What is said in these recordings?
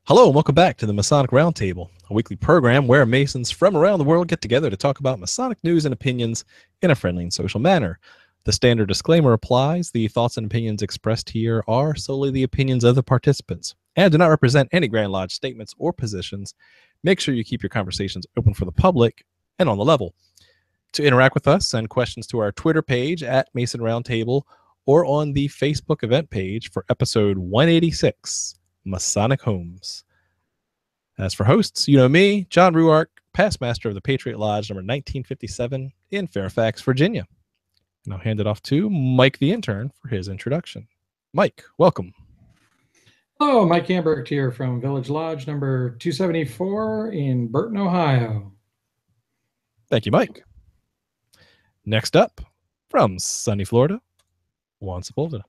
Hello and welcome back to the Masonic Roundtable, a weekly program where Masons from around the world get together to talk about Masonic news and opinions in a friendly and social manner. The standard disclaimer applies. The thoughts and opinions expressed here are solely the opinions of the participants and do not represent any Grand Lodge statements or positions. Make sure you keep your conversations open for the public and on the level. To interact with us, send questions to our Twitter page at Mason Roundtable or on the Facebook event page for episode 186. Masonic Homes. As for hosts, you know me, John Ruark, past master of the Patriot Lodge number 1957 in Fairfax, Virginia. And I'll hand it off to Mike the intern for his introduction. Mike, welcome. Hello, Mike Ambert here from Village Lodge number 274 in Burton, Ohio. Thank you, Mike. Next up, from sunny Florida, Juan Sepulveda.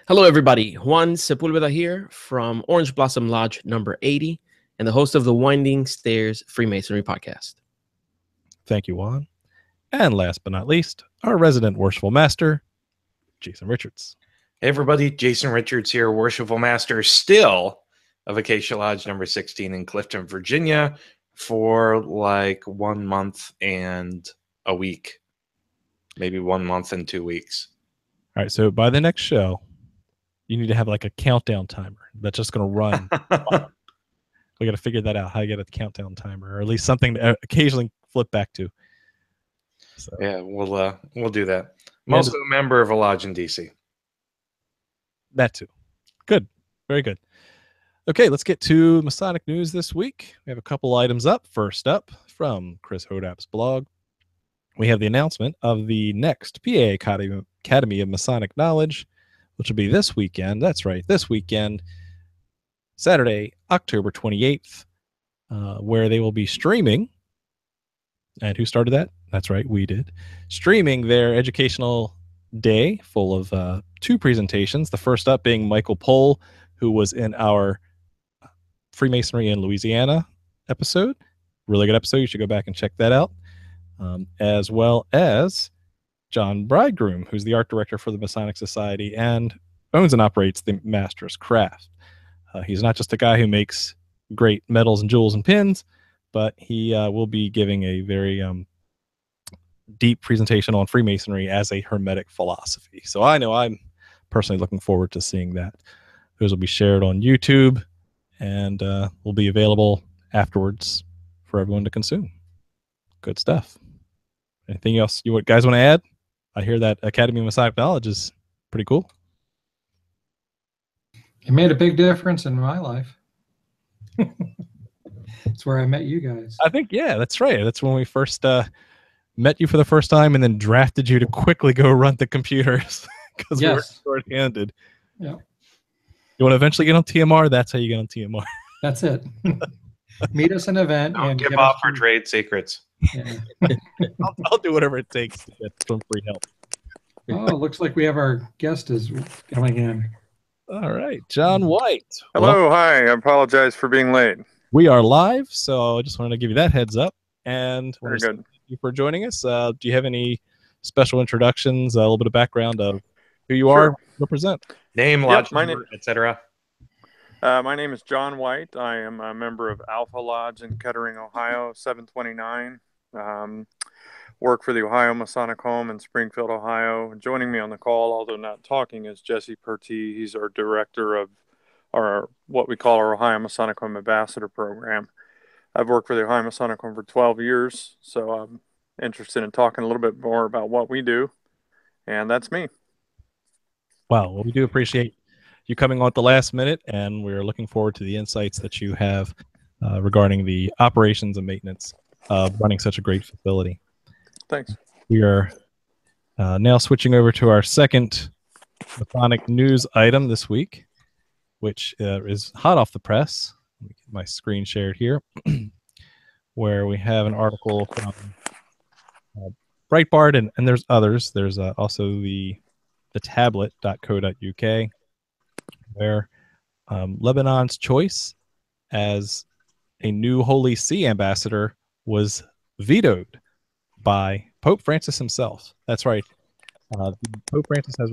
Hello, everybody. Juan Sepulveda here from Orange Blossom Lodge number 80 and the host of the Winding Stairs Freemasonry podcast. Thank you, Juan. And last but not least, our resident worshipful master, Jason Richards. Hey, everybody. Jason Richards here, worshipful master still of Acacia Lodge number 16 in Clifton, Virginia for like 1 month and a week, maybe 1 month and 2 weeks. All right. So by the next show, you need to have like a countdown timer that's just going to run. We got to figure that out, how you get a countdown timer, or at least something to occasionally flip back to. So. Yeah, we'll do that. I'm also a member of a lodge in DC. That too. Good. Very good. Okay, let's get to Masonic news this week. We have a couple items up. First up, from Chris Hodap's blog, we have the announcement of the next PA Academy of Masonic Knowledge, which will be this weekend. That's right, this weekend, Saturday, October 28th, where they will be streaming. And who started that? That's right, we did. Streaming their educational day full of two presentations. The first up being Michael Pohl, who was in our Freemasonry in Louisiana episode. Really good episode. You should go back and check that out. As well as John Bridegroom, who's the art director for the Masonic Society and owns and operates the Master's Craft. He's not just a guy who makes great medals and jewels and pins, but he will be giving a very deep presentation on Freemasonry as a Hermetic philosophy. So I know I'm personally looking forward to seeing that. Those will be shared on YouTube and will be available afterwards for everyone to consume. Good stuff. Anything else you guys want to add? I hear that Academy of Masonic Knowledge is pretty cool. It made a big difference in my life. It's where I met you guys. I think, yeah, that's right. That's when we first met you for the first time and then drafted you to quickly go run the computers because we were short-handed. Yeah. You want to eventually get on TMR? That's how you get on TMR. That's it. Meet us in an event. Don't give off our trade secrets. Yeah. I'll do whatever it takes to get some free help. Oh, looks like we have our guest is coming in. All right, John White. Hello, hi. I apologize for being late. We are live, so I just wanted to give you that heads up. And very good. Thank you for joining us. Do you have any special introductions, a little bit of background of who you are, represent? Name, lodge number, etc. My name is John White. I am a member of Alpha Lodge in Kettering, Ohio, 729. Work for the Ohio Masonic Home in Springfield, Ohio. Joining me on the call, although not talking, is Jesse Pertee. He's our director of our what we call our Ohio Masonic Home Ambassador Program. I've worked for the Ohio Masonic Home for 12 years, so I'm interested in talking a little bit more about what we do, and that's me. Wow, well, we do appreciate you coming on at the last minute, and we're looking forward to the insights that you have regarding the operations and maintenance of running such a great facility. Thanks. We are now switching over to our second Masonic news item this week, which is hot off the press. Let me get my screen shared here, where we have an article from Breitbart, and there's others. There's also the tablet.co.uk, where Lebanon's choice as a new Holy See ambassador was vetoed by Pope Francis himself. That's right. Pope Francis has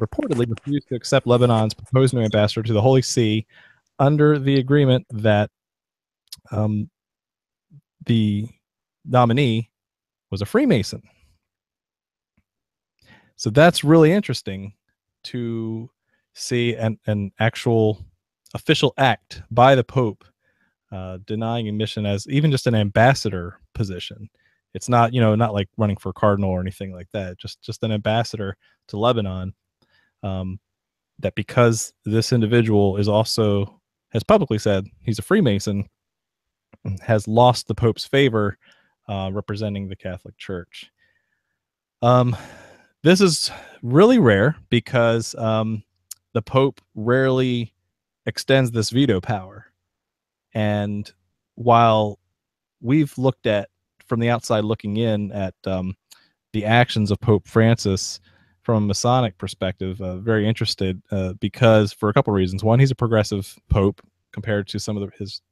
reportedly refused to accept Lebanon's proposed new ambassador to the Holy See under the agreement that the nominee was a Freemason. So that's really interesting to see an actual official act by the Pope denying admission as even just an ambassador position. It's not, not like running for cardinal or anything like that. Just an ambassador to Lebanon. That because this individual has publicly said he's a Freemason, has lost the Pope's favor representing the Catholic Church. This is really rare because the Pope rarely extends this veto power. And while we've looked at, from the outside looking in, at the actions of Pope Francis from a Masonic perspective, very interested because for a couple of reasons. One, he's a progressive Pope compared to some of his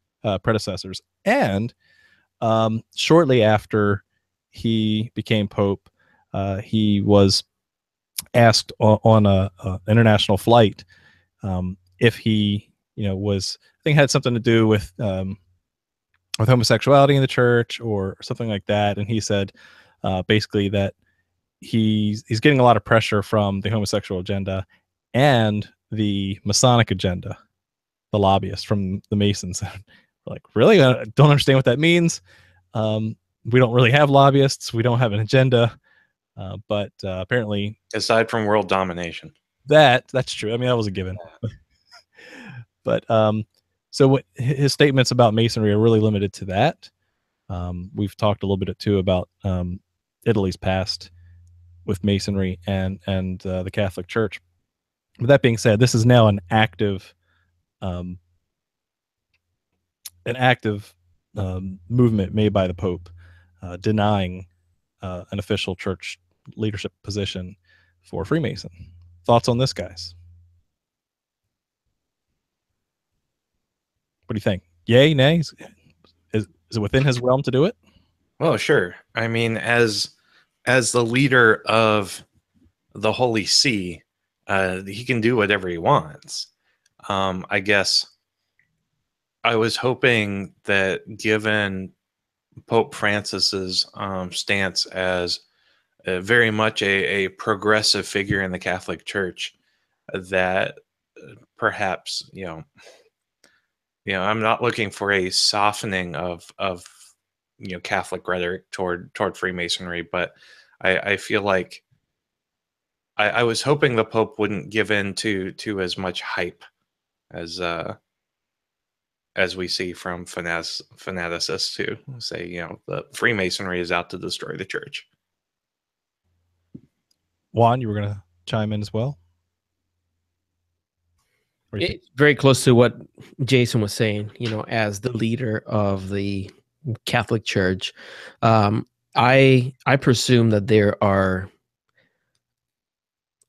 predecessors. And shortly after he became Pope, he was asked on a international flight if he, was, I think, had something to do with homosexuality in the church or something like that, and he said basically that he's getting a lot of pressure from the homosexual agenda and the Masonic agenda, the lobbyists from the Masons. Like, really? I don't understand what that means. We don't really have lobbyists. We don't have an agenda. But apparently, aside from world domination, that's true. I mean, that was a given. But so what his statements about Masonry are really limited to that. We've talked a little bit too about Italy's past with Masonry and the Catholic Church. With that being said, this is now an active movement made by the Pope denying an official church leadership position for Freemason. Thoughts on this, guys? What do you think? Yay, nay? Is it within his realm to do it? Well, sure. I mean, as the leader of the Holy See, he can do whatever he wants. I guess I was hoping that, given Pope Francis's stance as very much a progressive figure in the Catholic Church, that perhaps, I'm not looking for a softening of Catholic rhetoric toward Freemasonry, but I feel like I was hoping the Pope wouldn't give in to as much hype as we see from fanaticists who say, the Freemasonry is out to destroy the church. Juan, you were going to chime in as well? It's very close to what Jason was saying, as the leader of the Catholic Church. I presume that there are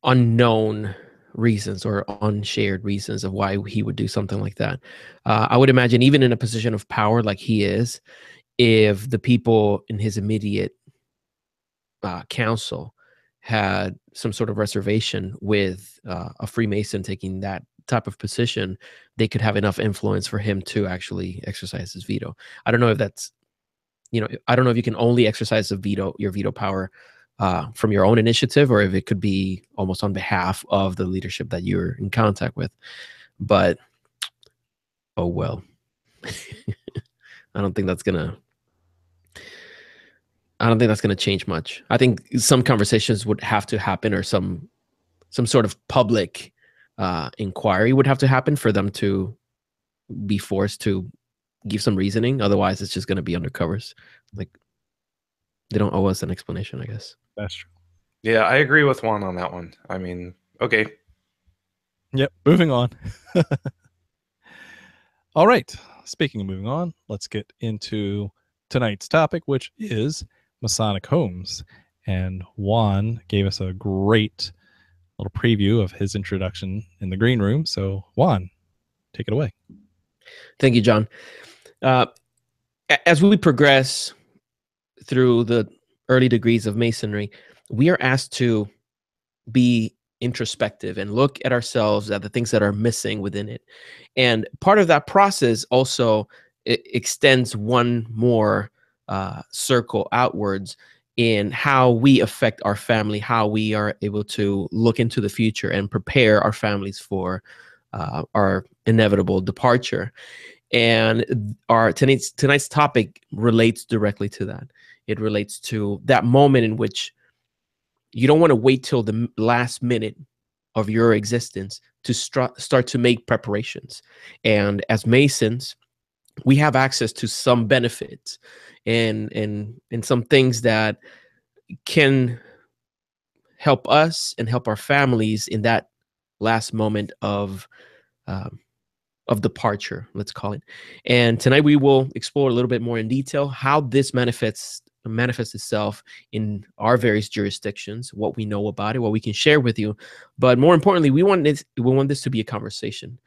unknown reasons or unshared reasons of why he would do something like that. I would imagine, even in a position of power like he is, if the people in his immediate council had some sort of reservation with a Freemason taking that type of position, they could have enough influence for him to actually exercise his veto. I don't know if that's, I don't know if you can only exercise your veto power from your own initiative, or if it could be almost on behalf of the leadership that you're in contact with. But, oh well. I don't think that's gonna change much. I think some conversations would have to happen, or some sort of public inquiry would have to happen for them to be forced to give some reasoning. Otherwise, it's just going to be undercovers. Like, they don't owe us an explanation, I guess. That's true. Yeah, I agree with Juan on that one. I mean, okay. Yep. Moving on. All right. Speaking of moving on, let's get into tonight's topic, which is Masonic homes. And Juan gave us a great little preview of his introduction in the green room. So Juan, take it away. Thank you, John. As we progress through the early degrees of Masonry, we are asked to be introspective and look at ourselves, at the things that are missing within it. And part of that process also extends one more circle outwards in how we affect our family, how we are able to look into the future and prepare our families for our inevitable departure. And our tonight's topic relates directly to that. It relates to that moment in which you don't want to wait till the last minute of your existence to start to make preparations. And as Masons, we have access to some benefits and some things that can help us and help our families in that last moment of departure, let's call it. And tonight we will explore a little bit more in detail how this manifests itself in our various jurisdictions, what we know about it, what we can share with you. But more importantly, we want this to be a conversation.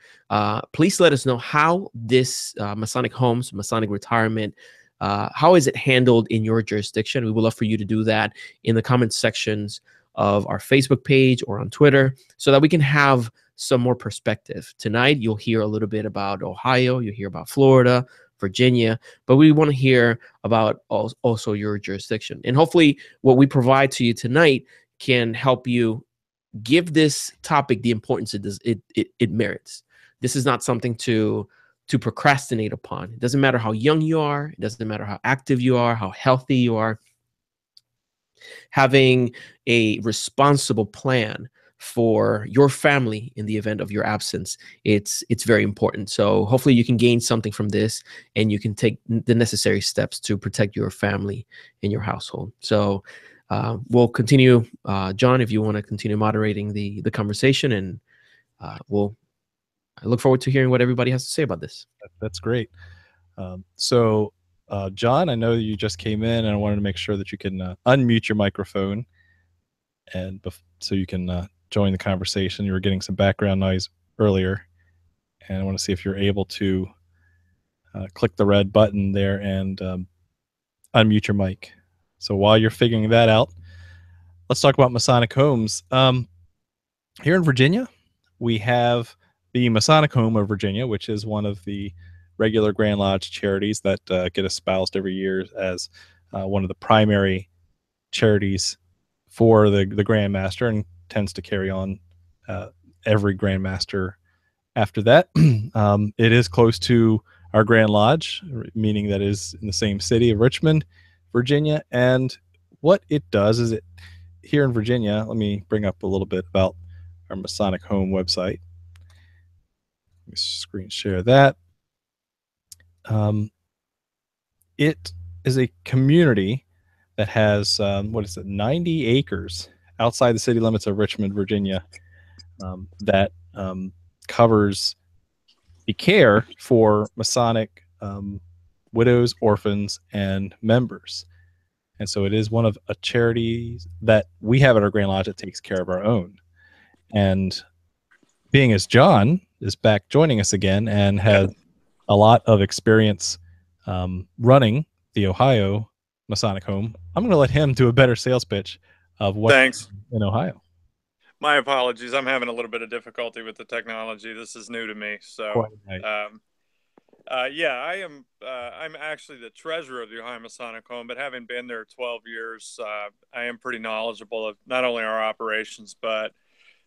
Please let us know how this Masonic Homes, Masonic Retirement, how is it handled in your jurisdiction? We would love for you to do that in the comment sections of our Facebook page or on Twitter so that we can have some more perspective. Tonight, you'll hear a little bit about Ohio, you'll hear about Florida, Virginia, but we want to hear about also your jurisdiction. And hopefully what we provide to you tonight can help you give this topic the importance it merits. This is not something to procrastinate upon. It doesn't matter how young you are. It doesn't matter how active you are, how healthy you are. Having a responsible plan for your family in the event of your absence, it's very important. So hopefully you can gain something from this and you can take the necessary steps to protect your family and your household. So we'll continue, John, if you want to continue moderating the conversation, and I look forward to hearing what everybody has to say about this. That's great. So John, I know you just came in, and I wanted to make sure that you can unmute your microphone and so you can join the conversation. You were getting some background noise earlier, and I want to see if you're able to click the red button there and unmute your mic. So while you're figuring that out, let's talk about Masonic Homes. Here in Virginia, we have the Masonic Home of Virginia, which is one of the regular Grand Lodge charities that get espoused every year as one of the primary charities for the Grand Master, and tends to carry on every Grand Master after that. It is close to our Grand Lodge, meaning that it is in the same city of Richmond, Virginia. And what it does is, here in Virginia, let me bring up a little bit about our Masonic Home website. Let me screen share that. It is a community that has 90 acres outside the city limits of Richmond, Virginia, that covers the care for Masonic widows, orphans, and members. And so it is one of a charity that we have at our Grand Lodge that takes care of our own. And being as John is back joining us again and has a lot of experience running the Ohio Masonic Home, I'm going to let him do a better sales pitch of what's in Ohio. My apologies. I'm having a little bit of difficulty with the technology. This is new to me. So, yeah, I'm actually the treasurer of the Ohio Masonic Home, but having been there 12 years, I am pretty knowledgeable of not only our operations, but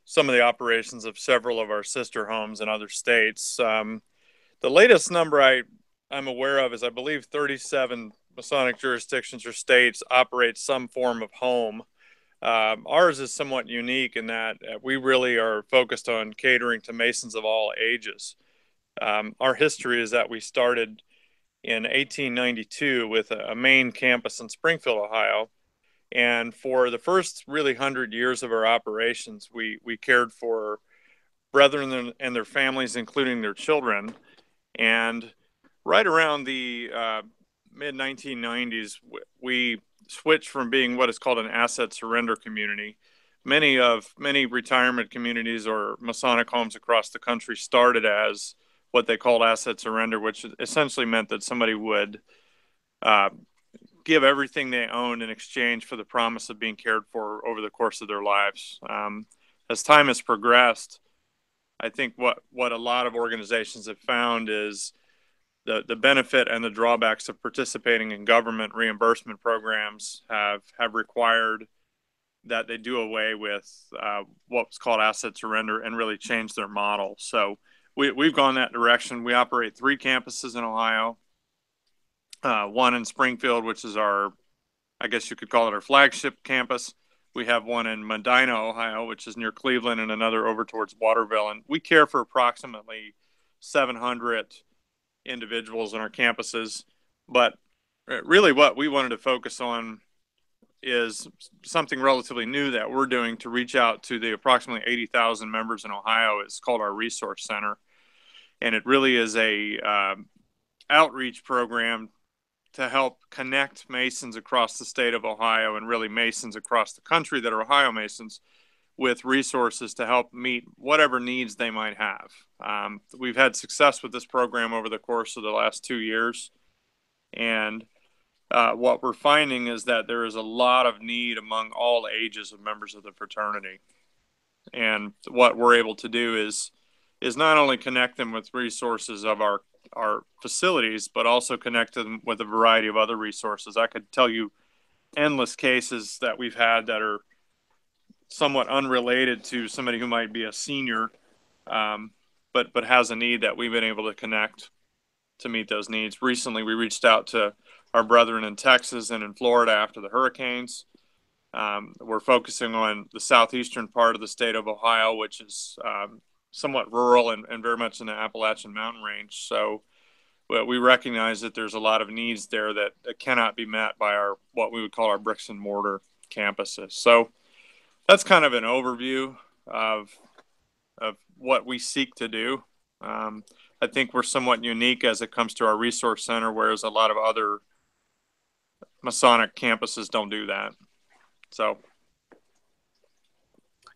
some of the operations of several of our sister homes in other states. The latest number I'm aware of is, I believe, 37 Masonic jurisdictions or states operate some form of home. Ours is somewhat unique in that we really are focused on catering to Masons of all ages. Our history is that we started in 1892 with a main campus in Springfield, Ohio. And for the first really 100 years of our operations, we cared for brethren and their families, including their children. And right around the mid-1990s, we switched from being what is called an asset surrender community. Many retirement communities or Masonic homes across the country started as what they called asset surrender, which essentially meant that somebody would give everything they owned in exchange for the promise of being cared for over the course of their lives. as time has progressed, I think what a lot of organizations have found is the benefit and the drawbacks of participating in government reimbursement programs have required that they do away with what's called asset surrender and really change their model. So we've gone that direction. We operate 3 campuses in Ohio, one in Springfield, which is our, I guess you could call it our flagship campus. We have one in Medina, Ohio, which is near Cleveland, and another over towards Waterville. And we care for approximately 700 individuals on our campuses. But really what we wanted to focus on is something relatively new that we're doing to reach out to the approximately 80,000 members in Ohio. It's called our Resource Center. And it really is a outreach program to help connect Masons across the state of Ohio, and really Masons across the country that are Ohio Masons, with resources to help meet whatever needs they might have. We've had success with this program over the course of the last 2 years. And what we're finding is that there is a lot of need among all ages of members of the fraternity. And what we're able to do is not only connect them with resources of our facilities, but also connect them with a variety of other resources. I could tell you endless cases that we've had that are somewhat unrelated to somebody who might be a senior, but has a need that we've been able to connect to meet those needs. Recently, we reached out to our brethren in Texas and in Florida after the hurricanes. We're focusing on the southeastern part of the state of Ohio, which is somewhat rural and very much in the Appalachian Mountain Range. So we recognize that there's a lot of needs there that cannot be met by our, what we would call our bricks and mortar campuses. So that's kind of an overview of what we seek to do. I think we're somewhat unique as it comes to our resource center, whereas a lot of other Masonic campuses don't do that. So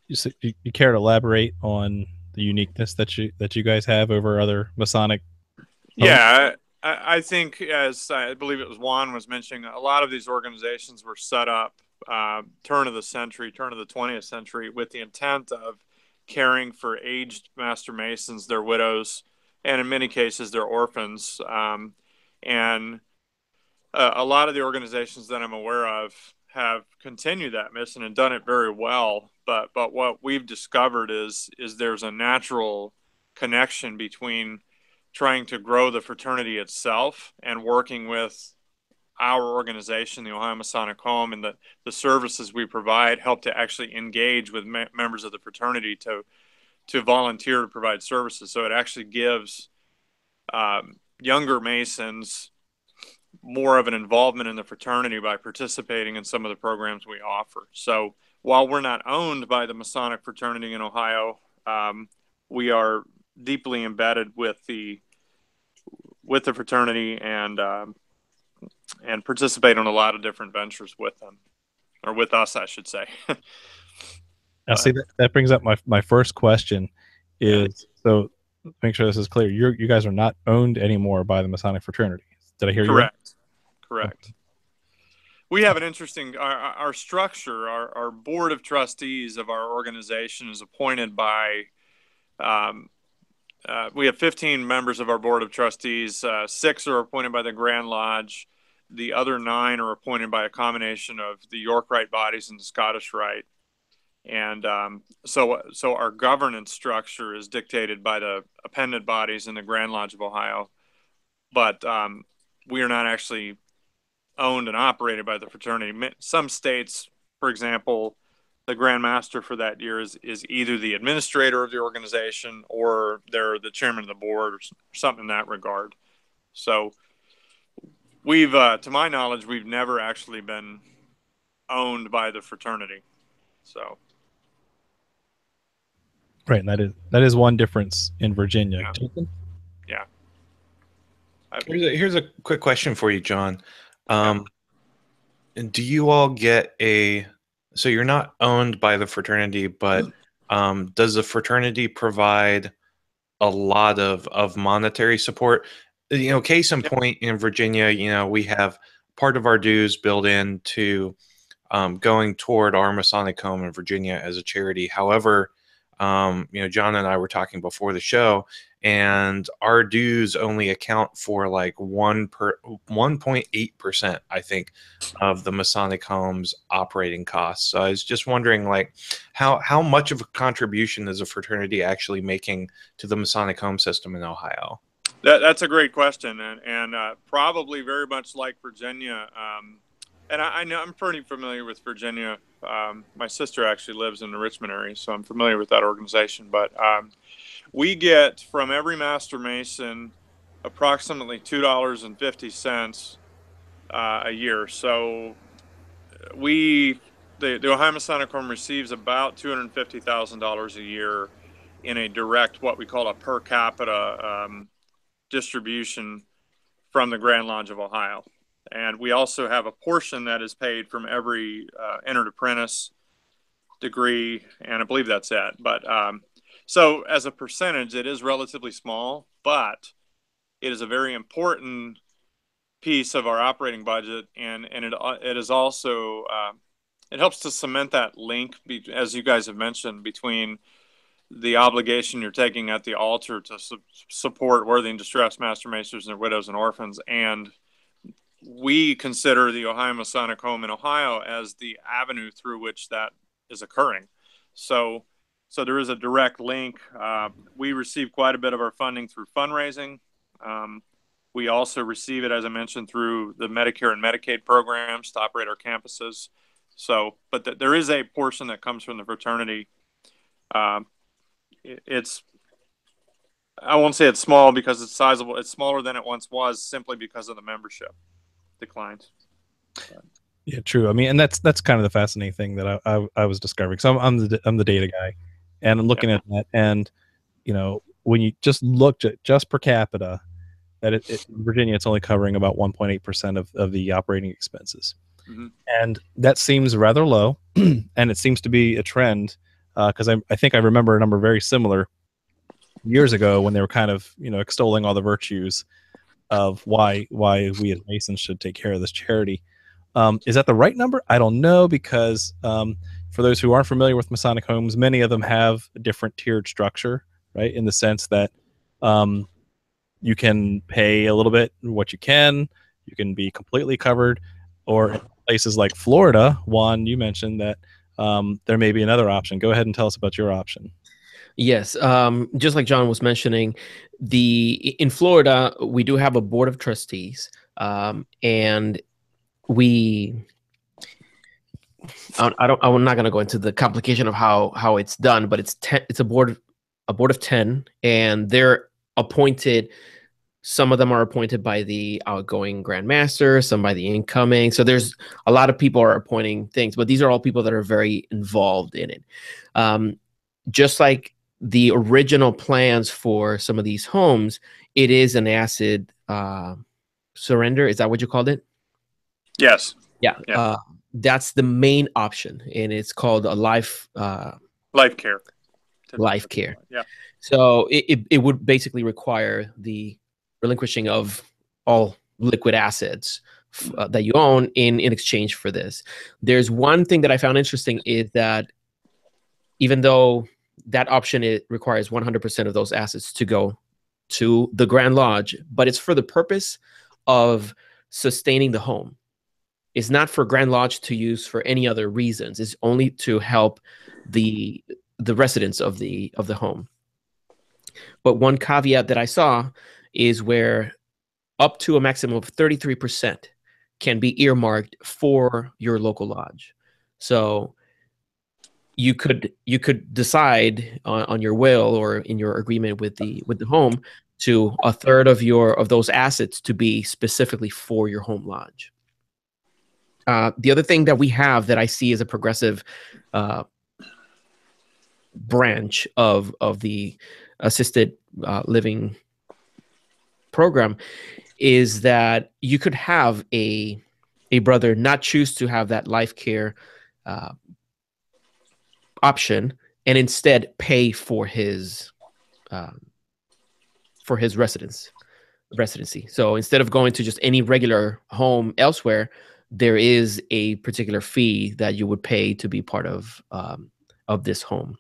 you care to elaborate on the uniqueness that you guys have over other Masonic homes? Yeah, I think, as I believe it was Juan was mentioning, a lot of these organizations were set up turn of the 20th century, with the intent of caring for aged Master Masons, their widows, and in many cases their orphans. And a lot of the organizations that I'm aware of have continued that mission and done it very well. But what we've discovered is there's a natural connection between trying to grow the fraternity itself and working with our organization, the Ohio Masonic Home, and the services we provide help to actually engage with members of the fraternity to volunteer to provide services. So it actually gives younger Masons more of an involvement in the fraternity by participating in some of the programs we offer. So while we're not owned by the Masonic fraternity in Ohio, we are deeply embedded with the fraternity and participate on a lot of different ventures with them, or with us, I should say. Now, see, that brings up my first question is, so make sure this is clear. You guys are not owned anymore by the Masonic fraternity. Did I hear you right? Correct. We have an interesting, our structure, our board of trustees of our organization is appointed by, we have 15 members of our board of trustees. 6 are appointed by the Grand Lodge. The other 9 are appointed by a combination of the York Rite bodies and the Scottish Rite. And so our governance structure is dictated by the appendant bodies in the Grand Lodge of Ohio. But we are not actually owned and operated by the fraternity. Some states, for example, the Grand Master for that year is either the administrator of the organization or they're the chairman of the board or something in that regard. So we've, to my knowledge, we've never actually been owned by the fraternity. So. Right, and that is one difference in Virginia. Yeah. Here's a quick question for you, John. Do you all get so you're not owned by the fraternity, but does the fraternity provide a lot of monetary support? Case in point, in Virginia, we have part of our dues built into going toward our Masonic Home in Virginia as a charity. However, John and I were talking before the show, and our dues only account for like 1.8%, I think, of the Masonic Home's operating costs. So I was just wondering, like, how much of a contribution is a fraternity actually making to the Masonic Home system in Ohio? That's a great question, and probably very much like Virginia. And I know I'm pretty familiar with Virginia. My sister actually lives in the Richmond area, so I'm familiar with that organization. But we get from every Master Mason approximately $2.50 a year. So the Ohio Masonic Home receives about $250,000 a year in a direct, what we call a per capita distribution from the Grand Lodge of Ohio. And we also have a portion that is paid from every entered apprentice degree, and I believe that's it. But so as a percentage, it is relatively small, but it is a very important piece of our operating budget, and it is also it helps to cement that link, as you guys have mentioned, between the obligation you're taking at the altar to support worthy and distressed Master Masons and their widows and orphans, and we consider the Ohio Masonic Home in Ohio as the avenue through which that is occurring. So there is a direct link. We receive quite a bit of our funding through fundraising. We also receive it, as I mentioned, through the Medicare and Medicaid programs to operate our campuses. But there is a portion that comes from the fraternity. I won't say it's small because it's sizable. It's smaller than it once was simply because of the membership declines. Yeah, true. I mean, and that's kind of the fascinating thing that I was discovering. So I'm the data guy, and I'm looking at that, and when you just looked at just per capita, that in Virginia it's only covering about 1.8% of the operating expenses, and that seems rather low, and it seems to be a trend because I think I remember a number very similar years ago when they were kind of extolling all the virtues of why we as Masons should take care of this charity. Is that the right number? I don't know, because for those who aren't familiar with Masonic homes, many of them have a different tiered structure, right? In the sense that you can pay a little bit what you can be completely covered, or in places like Florida, Juan, you mentioned that there may be another option. Go ahead and tell us about your option. Yes, just like John was mentioning, in Florida we do have a board of trustees, and I'm not going to go into the complication of how it's done, but it's a board of 10, and they're appointed. Some of them are appointed by the outgoing Grand Master, some by the incoming. So there's a lot of people are appointing things, but these are all people that are very involved in it. Just like the original plans for some of these homes, it is an asset surrender. Is that what you called it? Yes. Yeah. That's the main option, and it's called a life care. Life care. Yeah. So it would basically require the relinquishing of all liquid assets that you own in exchange for this. There's one thing that I found interesting is that even though that option, it requires 100% of those assets to go to the Grand Lodge, but it's for the purpose of sustaining the home. It's not for Grand Lodge to use for any other reasons. It's only to help the residents of the home. But one caveat that I saw is where up to a maximum of 33% can be earmarked for your local lodge. So you could decide on your will or in your agreement with the home to a third of those assets to be specifically for your home lodge. The other thing that we have that I see as a progressive branch of the assisted living program is that you could have a brother not choose to have that life care option and instead pay for his residency. So instead of going to just any regular home elsewhere, there is a particular fee that you would pay to be part of this home.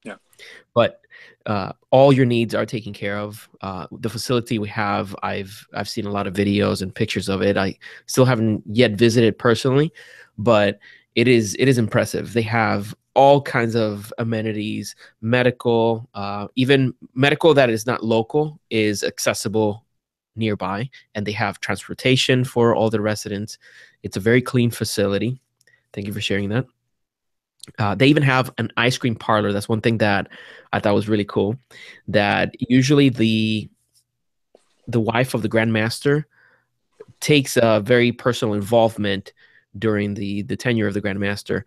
Yeah. But all your needs are taken care of. The facility we have, I've seen a lot of videos and pictures of it. I still haven't yet visited personally, but it is impressive. They have all kinds of amenities, medical, even medical that is not local is accessible nearby, and they have transportation for all the residents. It's a very clean facility. Thank you for sharing that. They even have an ice cream parlor. That's one thing that I thought was really cool. That usually the wife of the Grand Master takes a very personal involvement during the tenure of the Grand Master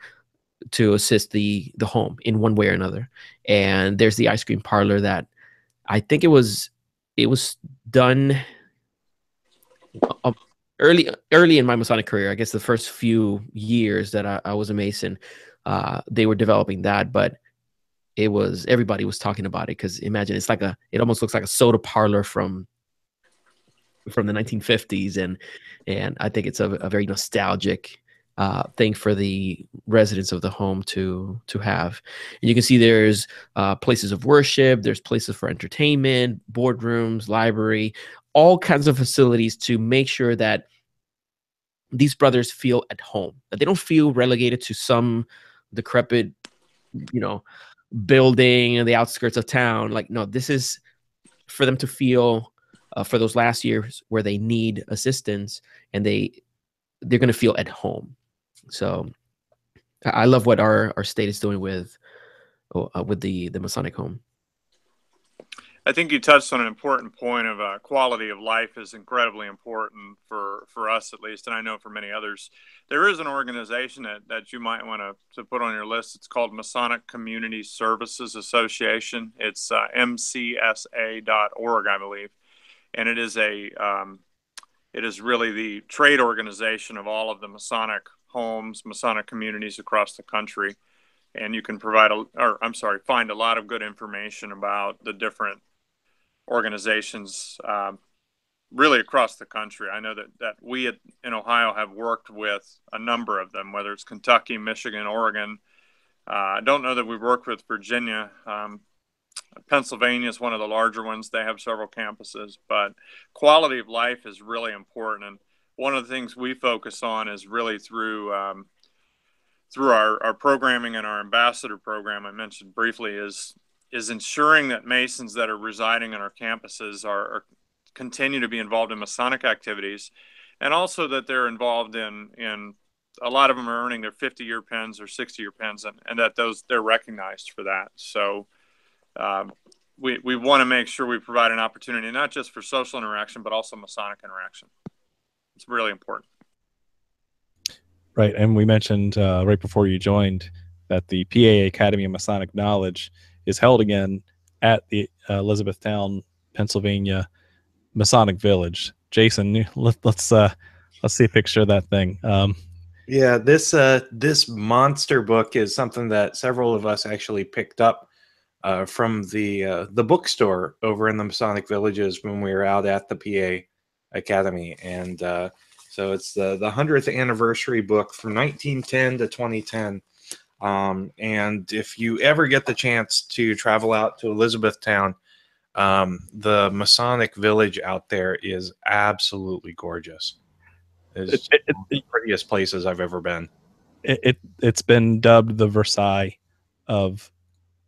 to assist the home in one way or another. And there's the ice cream parlor that I think it was done early in my Masonic career. I guess the first few years that I was a Mason, they were developing that, but everybody was talking about it, because imagine, it almost looks like a soda parlor from the 1950s, and I think it's a very nostalgic thing for the residents of the home to have. And you can see there's places of worship, there's places for entertainment, boardrooms, library, all kinds of facilities to make sure that these brothers feel at home, that they don't feel relegated to some decrepit, building in the outskirts of town. Like, no, this is for them to feel for those last years where they need assistance, and they're going to feel at home. So I love what our state is doing with the Masonic Home. I think you touched on an important point of quality of life is incredibly important for us, at least, and I know for many others. There is an organization that you might want to put on your list. It's called Masonic Community Services Association. It's mcsa.org, I believe, and it is really the trade organization of all of the Masonic homes, Masonic communities across the country. And you can find a lot of good information about the different organizations really across the country. I know that we in Ohio have worked with a number of them, whether it's Kentucky, Michigan, Oregon. I don't know that we've worked with Virginia. Pennsylvania is one of the larger ones. They have several campuses, but quality of life is really important. And one of the things we focus on is really through our programming and our ambassador program I mentioned briefly is ensuring that Masons that are residing on our campuses are continue to be involved in Masonic activities, and also that they're involved in a lot of them are earning their 50-year pins or 60-year pins, and that they're recognized for that. So we want to make sure we provide an opportunity not just for social interaction, but also Masonic interaction. It's really important. Right, and we mentioned right before you joined that the PA Academy of Masonic Knowledge is held again at the Elizabethtown, Pennsylvania Masonic Village. Jason, let's see a picture of that thing. Yeah, this monster book is something that several of us actually picked up from the bookstore over in the Masonic Villages when we were out at the PA Academy, and so it's the 100th anniversary book from 1910 to 2010. And if you ever get the chance to travel out to Elizabethtown, the Masonic Village out there is absolutely gorgeous. It's one of the prettiest places I've ever been. It's been dubbed the Versailles of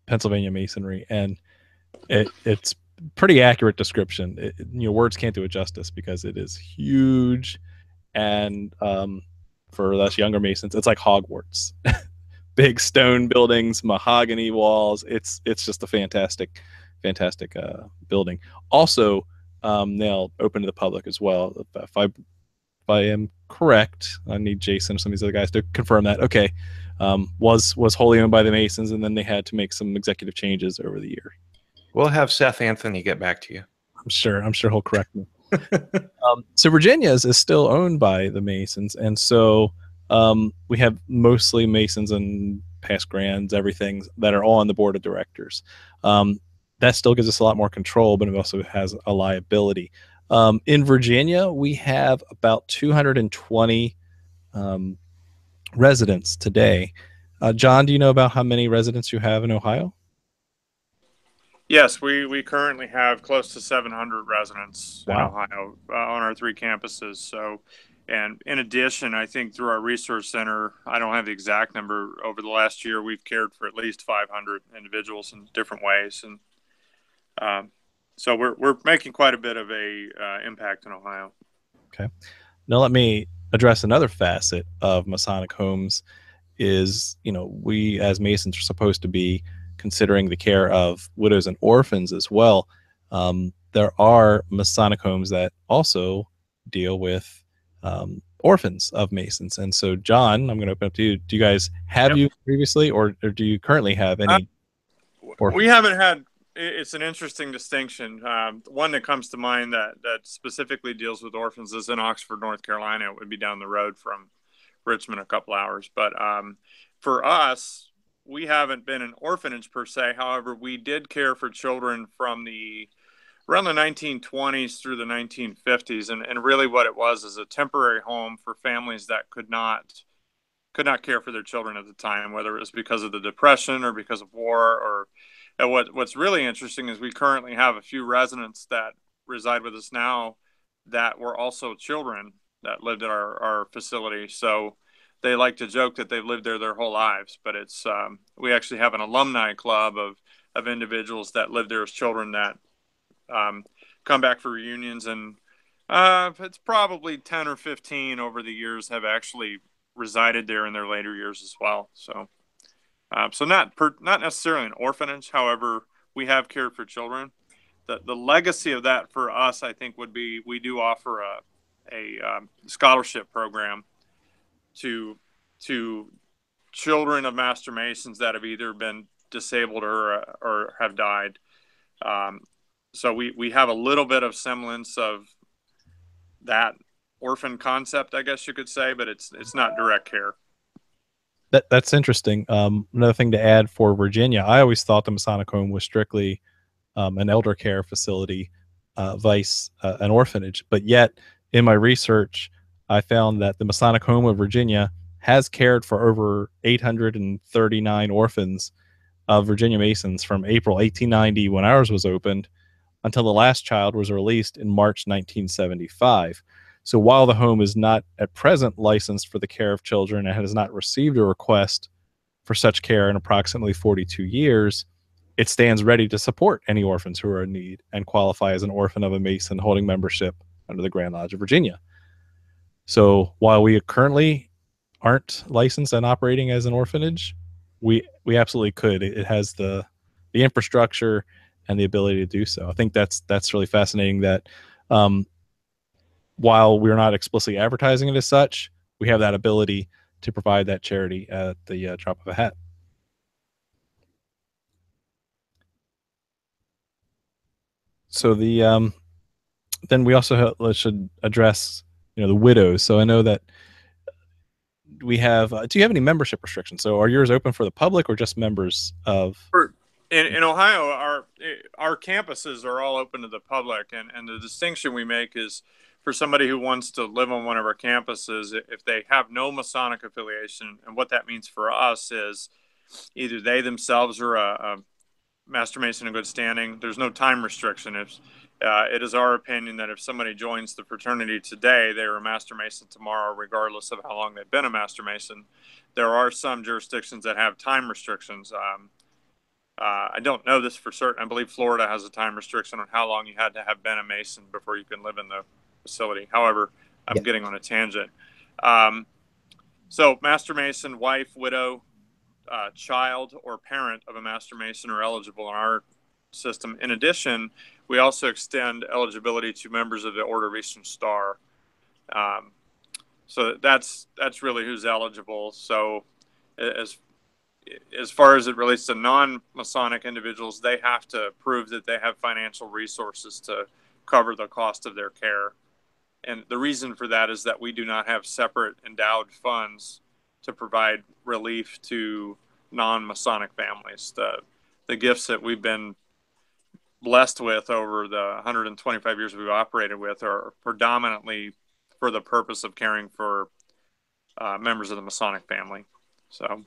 Pennsylvania Masonry, and it's pretty accurate description. Words can't do it justice because it is huge, and for us younger Masons, it's like Hogwarts. Big stone buildings, mahogany walls. It's just a fantastic building. Also, now open to the public as well. If I am correct, I need Jason or some of these other guys to confirm that. Okay, was wholly owned by the Masons, and then they had to make some executive changes over the year. We'll have Seth Anthony get back to you. I'm sure he'll correct me. So Virginia's is still owned by the Masons, and so we have mostly Masons and past grands, everything that are all on the board of directors. That still gives us a lot more control, but it also has a liability. In Virginia, we have about 220 residents today. John, do you know about how many residents you have in Ohio? Yes, we currently have close to 700 residents in Wow. Ohio on our 3 campuses. So, and in addition, I think through our resource center, I don't have the exact number. Over the last year, we've cared for at least 500 individuals in different ways, and so we're making quite a bit of a impact in Ohio. Okay. Now let me address another facet of Masonic homes. Is, we as Masons are supposed to be considering the care of widows and orphans as well. There are Masonic homes that also deal with orphans of Masons. And so, John, I'm going to open up to you. Do you guys have you previously, or do you currently have any orphans? We haven't had. It's an interesting distinction. One that comes to mind that specifically deals with orphans is in Oxford, North Carolina. It would be down the road from Richmond a couple hours. But for us, we haven't been an orphanage per se. However, we did care for children from around the 1920s through the 1950s. And really what it was is a temporary home for families that could not care for their children at the time, whether it was because of the Depression or because of war. Or what's really interesting is we currently have a few residents that reside with us now that were also children that lived at our facility. So they like to joke that they've lived there their whole lives, but it's we actually have an alumni club of individuals that lived there as children that come back for reunions, and it's probably 10 or 15 over the years have actually resided there in their later years as well. So so not necessarily an orphanage. However, we have cared for children. The legacy of that for us, I think, would be we do offer a scholarship program to children of Master Masons that have either been disabled or have died. So we have a little bit of semblance of that orphan concept, I guess you could say, but it's not direct care. That's interesting. Another thing to add for Virginia, I always thought the Masonic Home was strictly an elder care facility, vice an orphanage. But yet, in my research, I found that the Masonic Home of Virginia has cared for over 839 orphans of Virginia Masons from April 1890, when ours was opened, until the last child was released in March 1975. So while the home is not at present licensed for the care of children and has not received a request for such care in approximately 42 years, it stands ready to support any orphans who are in need and qualify as an orphan of a Mason holding membership under the Grand Lodge of Virginia. So while we currently aren't licensed and operating as an orphanage, we absolutely could. It has the infrastructure and the ability to do so. I think that's really fascinating that while we're not explicitly advertising it as such, we have that ability to provide that charity at the drop of a hat. So the then we also should address the widows. So I know that we have. Do you have any membership restrictions? So are yours open for the public or just members of? In Ohio, our campuses are all open to the public, and the distinction we make is for somebody who wants to live on one of our campuses, if they have no Masonic affiliation, and what that means for us is either they themselves are a Master Mason in good standing. There's no time restriction. It is our opinion that if somebody joins the fraternity today, they are a Master Mason tomorrow, regardless of how long they've been a Master Mason. There are some jurisdictions that have time restrictions. I don't know this for certain. I believe Florida has a time restriction on how long you had to have been a Mason before you can live in the facility. However, I'm getting on a tangent. So Master Mason, wife, widow, child, or parent of a Master Mason are eligible in our system. In addition, we also extend eligibility to members of the Order of Eastern Star. So that's really who's eligible. So as far as it relates to non-Masonic individuals, they have to prove that they have financial resources to cover the cost of their care. And the reason for that is that we do not have separate endowed funds to provide relief to non-Masonic families. The gifts that we've been blessed with over the 125 years we've operated with are predominantly for the purpose of caring for members of the Masonic family. So.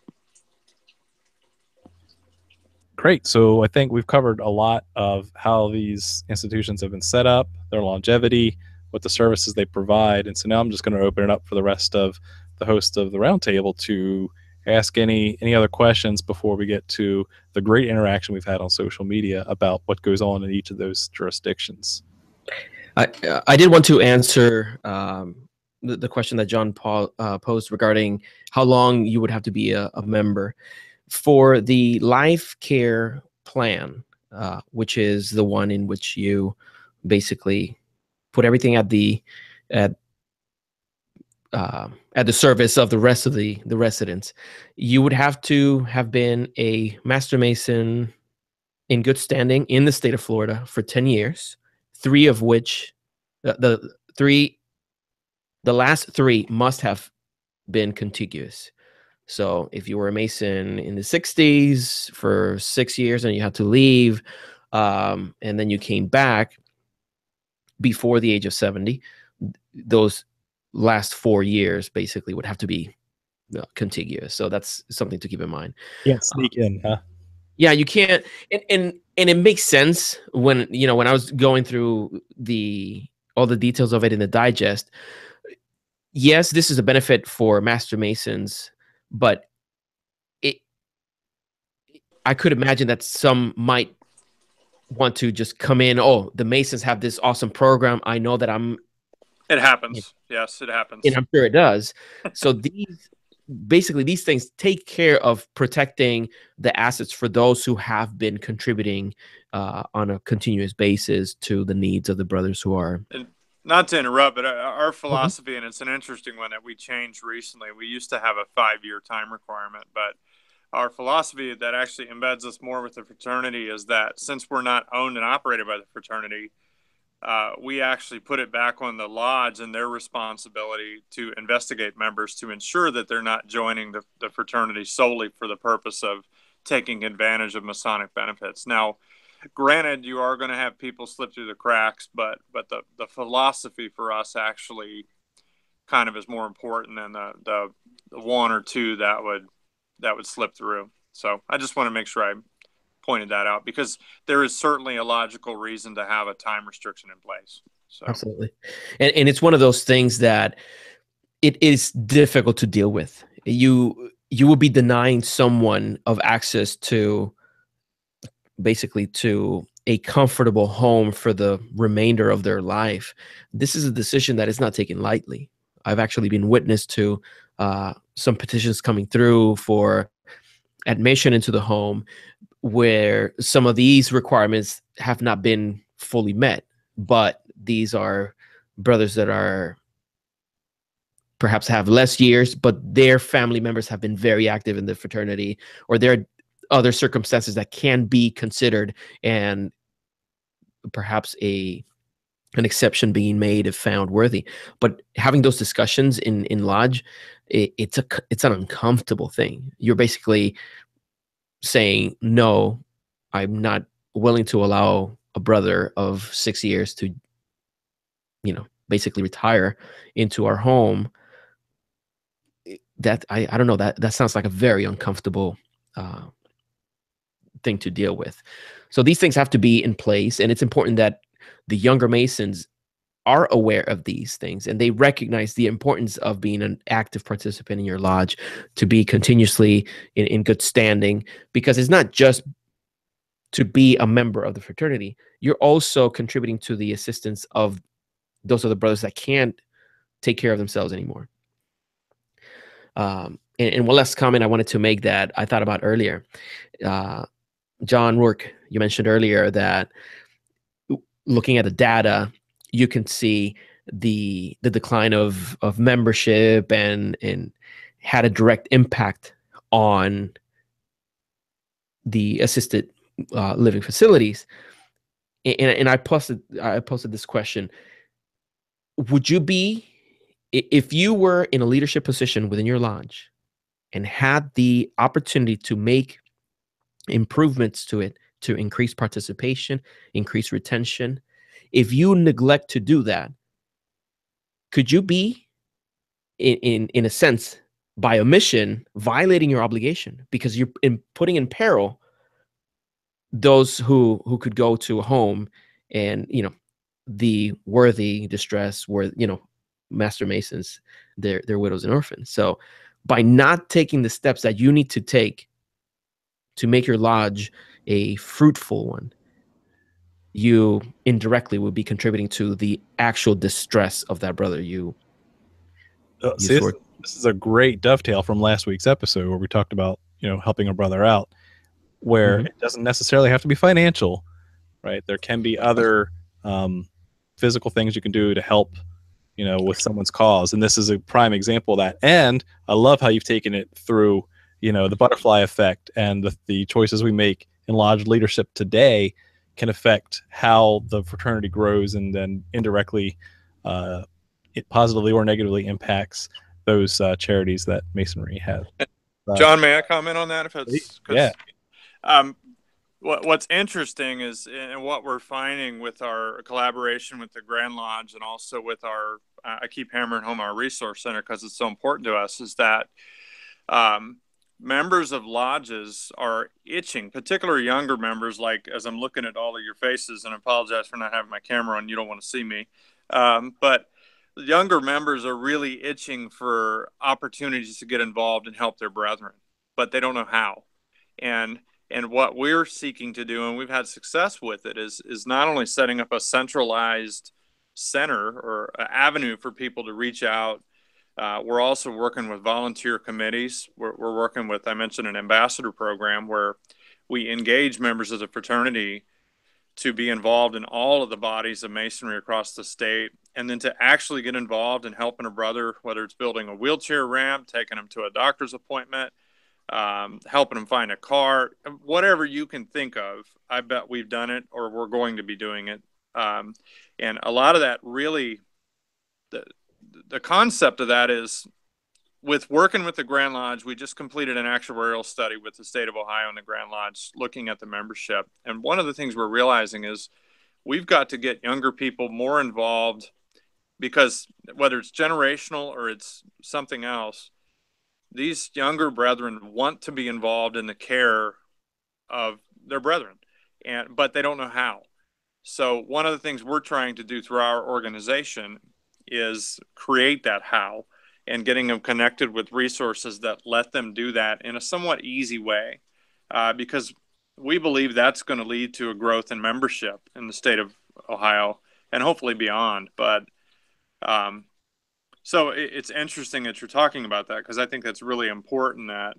Great. So I think we've covered a lot of how these institutions have been set up, their longevity, what the services they provide. And so now I'm just going to open it up for the rest of the host of the roundtable to ask any other questions before we get to the great interaction we've had on social media about what goes on in each of those jurisdictions. I did want to answer the question that John posed regarding how long you would have to be a member. For the life care plan, which is the one in which you basically put everything at the service of the rest of the residents, you would have to have been a Master Mason in good standing in the state of Florida for 10 years, 3 of which the last 3 must have been contiguous. So if you were a Mason in the 60s for 6 years and you had to leave, and then you came back before the age of 70, those last 4 years basically would have to be contiguous. So that's something to keep in mind. Can't sneak in, huh? Yeah, you can't. And it makes sense when, when I was going through all the details of it in the digest. Yes, this is a benefit for Master Masons, but I could imagine that some might want to just come in. Oh, the Masons have this awesome program. I know that It happens. Yes, it happens. And I'm sure it does. So these things take care of protecting the assets for those who have been contributing on a continuous basis to the needs of the brothers who are. And not to interrupt, but our philosophy, and it's an interesting one that we changed recently. We used to have a 5-year time requirement, but our philosophy that actually embeds us more with the fraternity is that since we're not owned and operated by the fraternity, we actually put it back on the lodge and their responsibility to investigate members to ensure that they're not joining the fraternity solely for the purpose of taking advantage of Masonic benefits. Now, granted, you are going to have people slip through the cracks, but the philosophy for us actually kind of is more important than the 1 or 2 that would slip through. So I just want to make sure I pointed that out, because there is certainly a logical reason to have a time restriction in place. So. Absolutely. And it's one of those things that it is difficult to deal with. You will be denying someone of access to basically to a comfortable home for the remainder of their life. This is a decision that is not taken lightly. I've actually been witness to some petitions coming through for admission into the home where some of these requirements have not been fully met, but these are brothers that are perhaps have less years, but their family members have been very active in the fraternity, or there are other circumstances that can be considered, and perhaps an exception being made if found worthy. But having those discussions in lodge, it's an uncomfortable thing. You're basically saying, no, I'm not willing to allow a brother of 6 years to, basically retire into our home. That I don't know, that sounds like a very uncomfortable thing to deal with. So these things have to be in place, and it's important that the younger Masons are aware of these things and they recognize the importance of being an active participant in your lodge, to be continuously in good standing, because it's not just to be a member of the fraternity. You're also contributing to the assistance of those other brothers that can't take care of themselves anymore. And one last comment I wanted to make that I thought about earlier. John Rourke, you mentioned earlier that looking at the data, you can see the decline of membership and had a direct impact on the assisted living facilities. And I posted this question: would you be, if you were in a leadership position within your lodge and had the opportunity to make improvements to it to increase participation, increase retention, if you neglect to do that, could you be, in a sense, by omission, violating your obligation, because you're putting in peril those who could go to a home and, the worthy distress were, master masons, they're widows and orphans. So by not taking the steps that you need to take to make your lodge a fruitful one, you indirectly will be contributing to the actual distress of that brother you See, sort. this is a great dovetail from last week's episode where we talked about, helping a brother out, where Mhm. it doesn't necessarily have to be financial, right? There can be other physical things you can do to help, with someone's cause. And this is a prime example of that. And I love how you've taken it through, the butterfly effect, and the choices we make in lodge leadership today can affect how the fraternity grows, and then indirectly it positively or negatively impacts those charities that Masonry has. John, may I comment on that? If it's Yeah. What's interesting is, and what we're finding with our collaboration with the Grand Lodge, and also with our, I keep hammering home our resource center because it's so important to us, is that members of lodges are itching, particularly younger members. Like, as I'm looking at all of your faces, and I apologize for not having my camera on, you don't want to see me, but younger members are really itching for opportunities to get involved and help their brethren, but they don't know how. And what we're seeking to do, and we've had success with it, is not only setting up a centralized center or avenue for people to reach out. We're also working with volunteer committees. We're working with, I mentioned, an ambassador program where we engage members of the fraternity to be involved in all of the bodies of Masonry across the state, and then to actually get involved in helping a brother, whether it's building a wheelchair ramp, taking him to a doctor's appointment, helping them find a car, whatever you can think of. I bet we've done it, or we're going to be doing it. And a lot of that, really, the concept of that is, with working with the Grand Lodge, we just completed an actuarial study with the state of Ohio and the Grand Lodge looking at the membership. And one of the things we're realizing is we've got to get younger people more involved, because whether it's generational or it's something else, these younger brethren want to be involved in the care of their brethren, but they don't know how. So one of the things we're trying to do through our organization is create that how, and getting them connected with resources that let them do that in a somewhat easy way, because we believe that's going to lead to a growth in membership in the state of Ohio and hopefully beyond. But so it's interesting that you're talking about that, because I think that's really important, that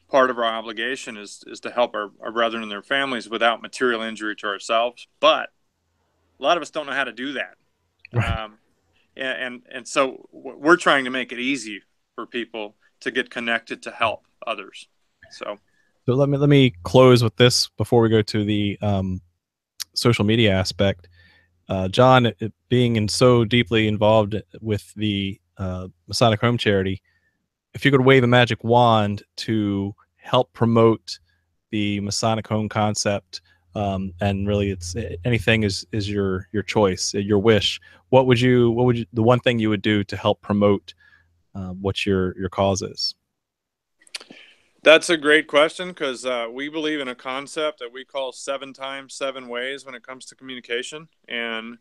part of our obligation is to help our brethren and their families without material injury to ourselves. But a lot of us don't know how to do that. Right. And so we're trying to make it easy for people to get connected to help others. So let me close with this before we go to the social media aspect. John, being so deeply involved with the Masonic Home charity, if you could wave a magic wand to help promote the Masonic Home concept, and really it's anything is your choice, your wish, what would you the one thing you would do to help promote what your cause is? that's a great question, because we believe in a concept that we call 7 times 7 ways when it comes to communication. And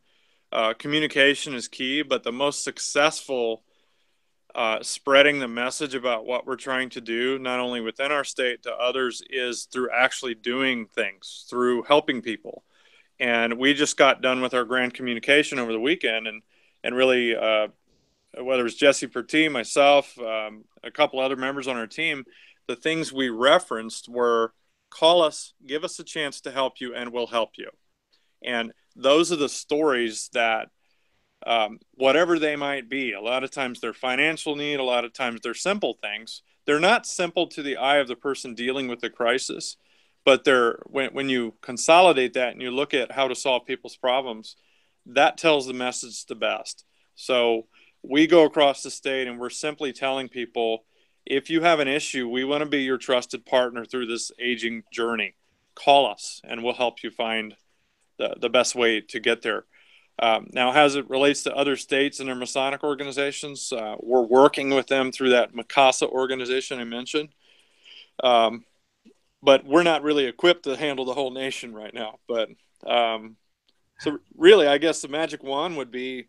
communication is key, but the most successful spreading the message about what we're trying to do, not only within our state to others, is through actually doing things, through helping people. And we just got done with our grand communication over the weekend, and really, whether it's Jesse Pertee, myself, a couple other members on our team, the things we referenced were: call us, give us a chance to help you, and we'll help you. And those are the stories that, whatever they might be, a lot of times they're financial need, a lot of times they're simple things. They're not simple to the eye of the person dealing with the crisis, but they're, when you consolidate that and you look at how to solve people's problems, that tells the message the best. So we go across the state and we're simply telling people, if you have an issue, we want to be your trusted partner through this aging journey. Call us and we'll help you find the best way to get there. Now, as it relates to other states and their Masonic organizations, we're working with them through that MACASA organization I mentioned. but we're not really equipped to handle the whole nation right now. But so really, I guess the magic wand would be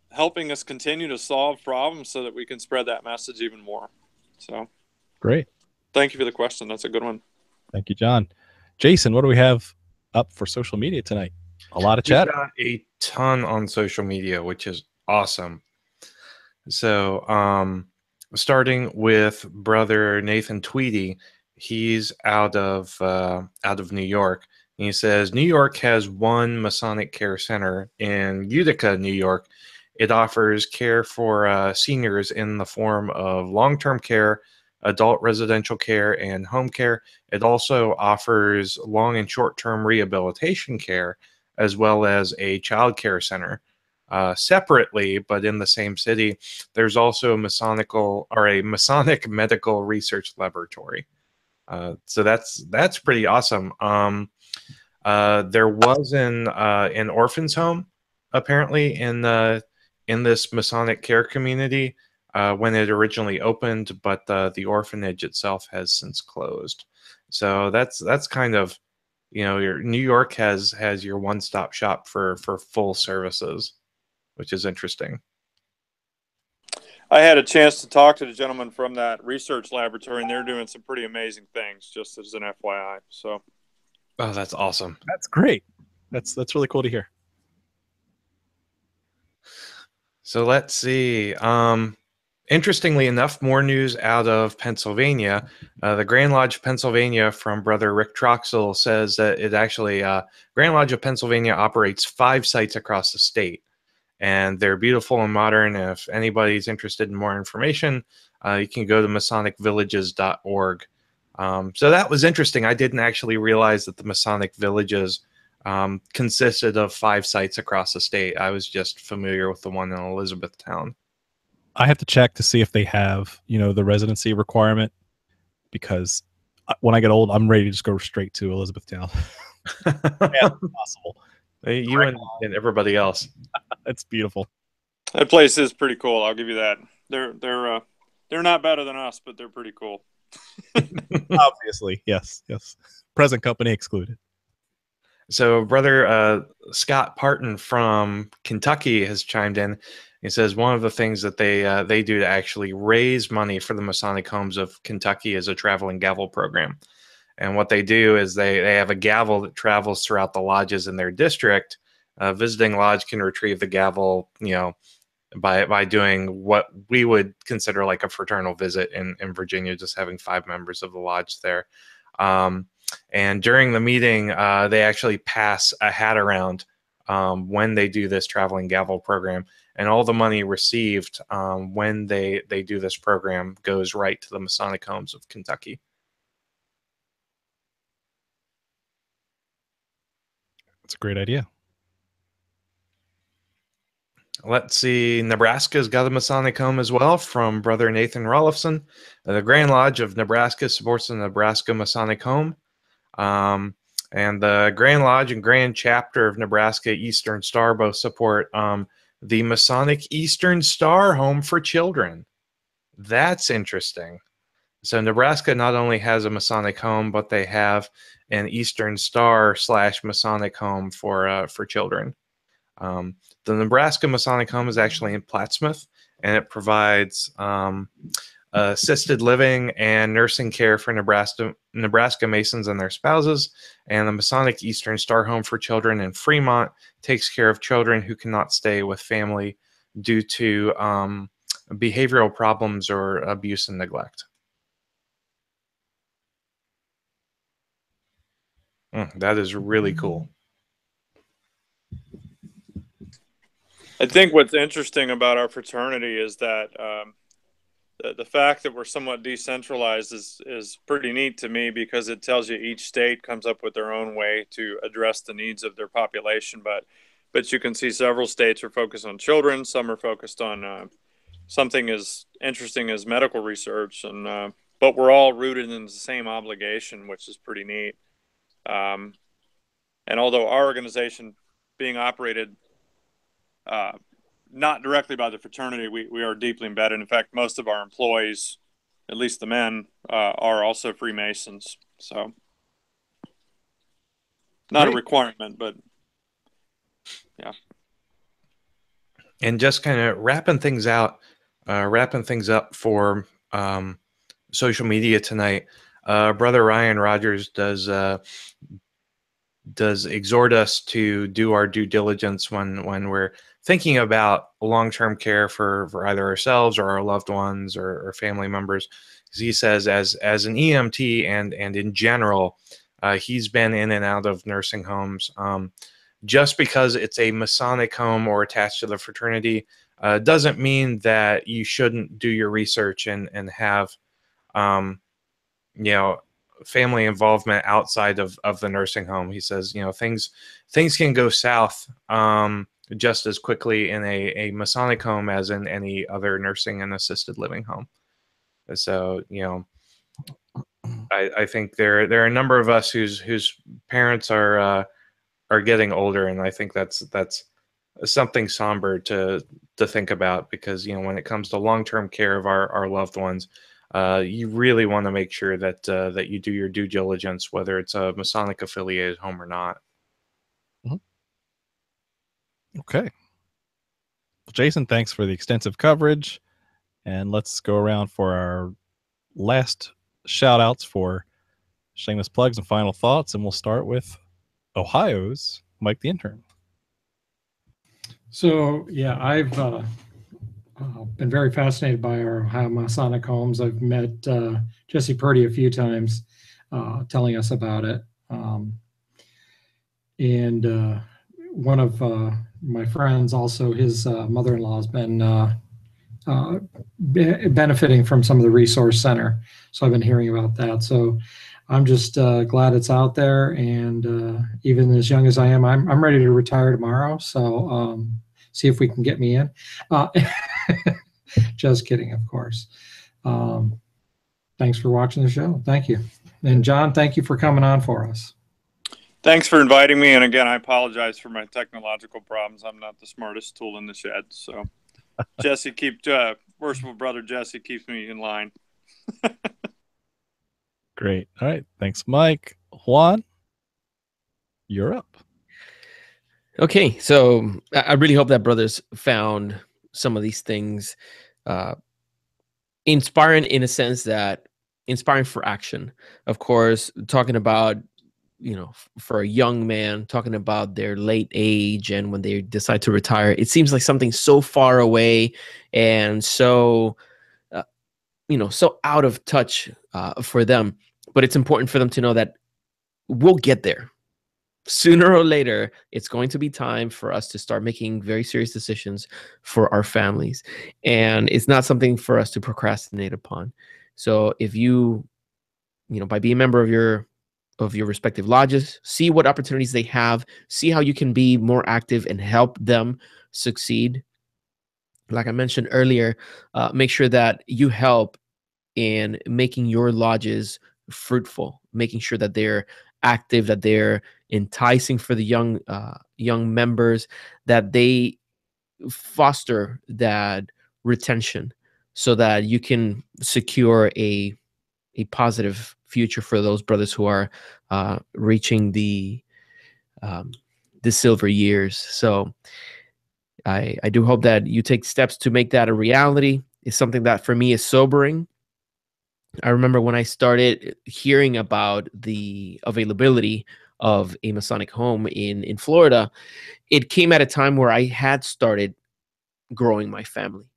helping us continue to solve problems so that we can spread that message even more. So Great. thank you for the question. That's a good one. Thank you, John. Jason, what do we have up for social media tonight? A lot of We've chat. got a ton on social media, which is awesome. So, starting with brother Nathan Tweedy, he's out of New York. And he says New York has one Masonic Care Center in Utica, New York. It offers care for seniors in the form of long-term care, adult residential care, and home care. It also offers long and short-term rehabilitation care, as well as a child care center. Separately, but in the same city, there's also a Masonic medical research laboratory. So that's pretty awesome. There was an orphan's home apparently in this Masonic care community when it originally opened, but the orphanage itself has since closed. So that's kind of, your New York has your one-stop shop for full services, which is interesting. I had a chance to talk to the gentleman from that research laboratory, and they're doing some pretty amazing things, just as an FYI. So, oh, that's awesome. That's great. That's really cool to hear. So let's see. Interestingly enough, more news out of Pennsylvania. The Grand Lodge of Pennsylvania from Brother Rick Troxel says that it actually, Grand Lodge of Pennsylvania operates 5 sites across the state. And they're beautiful and modern. If anybody's interested in more information, you can go to masonicvillages.org. So that was interesting. I didn't actually realize that the Masonic Villages consisted of 5 sites across the state. I was just familiar with the one in Elizabethtown. I have to check to see if they have, the residency requirement, because when I get old, I'm ready to just go straight to Elizabethtown. Yeah, possible. You and everybody else. It's beautiful. that place is pretty cool. I'll give you that. They're not better than us, but they're pretty cool. Obviously, yes. Present company excluded. So, Brother Scott Parton from Kentucky has chimed in. He says one of the things that they do to actually raise money for the Masonic Homes of Kentucky is a traveling gavel program. And what they do is they have a gavel that travels throughout the lodges in their district. Visiting lodge can retrieve the gavel, by doing what we would consider like a fraternal visit in Virginia, just having 5 members of the lodge there. And during the meeting, they actually pass a hat around when they do this traveling gavel program. And all the money received when they do this program goes right to the Masonic Homes of Kentucky. That's a great idea. Let's see. Nebraska's got a Masonic Home as well from Brother Nathan Rollifson. The Grand Lodge of Nebraska supports the Nebraska Masonic Home. And the Grand Lodge and Grand Chapter of Nebraska Eastern Star both support the Masonic Eastern Star Home for Children. That's interesting. So Nebraska not only has a Masonic Home, but they have an Eastern Star / Masonic Home for children. The Nebraska Masonic Home is actually in Plattsmouth, and it provides assisted living and nursing care for Nebraska Masons and their spouses. And the Masonic Eastern Star Home for Children in Fremont takes care of children who cannot stay with family due to behavioral problems or abuse and neglect. That is really cool. I think what's interesting about our fraternity is that the fact that we're somewhat decentralized is pretty neat to me, because it tells you each state comes up with their own way to address the needs of their population. But you can see several states are focused on children. Some are focused on something as interesting as medical research, and but we're all rooted in the same obligation, which is pretty neat. And although our organization being operated not directly by the fraternity, we are deeply embedded. In fact, most of our employees at least the men, are also Freemasons. So not a requirement, but yeah. And just kind of wrapping things up for social media tonight. Brother Ryan Rogers does exhort us to do our due diligence when we're thinking about long-term care for either ourselves or our loved ones or family members. He says, as an EMT and in general, he's been in and out of nursing homes. Just because it's a Masonic home or attached to the fraternity doesn't mean that you shouldn't do your research and have family involvement outside of the nursing home. He says, things can go south just as quickly in a Masonic home as in any other nursing and assisted living home. So, I think there are a number of us whose parents are getting older, and I think that's something somber to think about, because when it comes to long-term care of our loved ones, you really want to make sure that you do your due diligence, whether it's a Masonic affiliated home or not. Okay. Well, Jason, thanks for the extensive coverage. And let's go around for our last shout outs for shameless plugs and final thoughts. And we'll start with Ohio's Mike the Intern. So, yeah, I've been very fascinated by our Ohio Masonic homes. I've met Jesse Purdy a few times telling us about it. And one of my friends, also his mother-in-law, has been benefiting from some of the resource center. So I've been hearing about that. So I'm just glad it's out there. And even as young as I am, I'm ready to retire tomorrow. So see if we can get me in. Just kidding, of course. Thanks for watching the show. Thank you. And John, thank you for coming on for us. Thanks for inviting me. And again, I apologize for my technological problems. I'm not the smartest tool in the shed. So Jesse, worshipful brother Jesse keeps me in line. Great. All right. Thanks, Mike. Juan, you're up. Okay. So I really hope that brothers found some of these things inspiring, in a sense that inspiring for action. Of course, talking about, for a young man, talking about their late age and when they decide to retire, it seems like something so far away and so, so out of touch for them. But it's important for them to know that we'll get there. Sooner or later, it's going to be time for us to start making very serious decisions for our families. And it's not something for us to procrastinate upon. So if you, by being a member of your respective lodges, see what opportunities they have, see how you can be more active and help them succeed. Like I mentioned earlier, make sure that you help in making your lodges fruitful, making sure that they're active, that they're enticing for the young members, that they foster that retention so that you can secure a positive future for those brothers who are reaching the silver years. So I do hope that you take steps to make that a reality. It's something that for me is sobering. I remember when I started hearing about the availability of a Masonic home in Florida, it came at a time where I had started growing my family.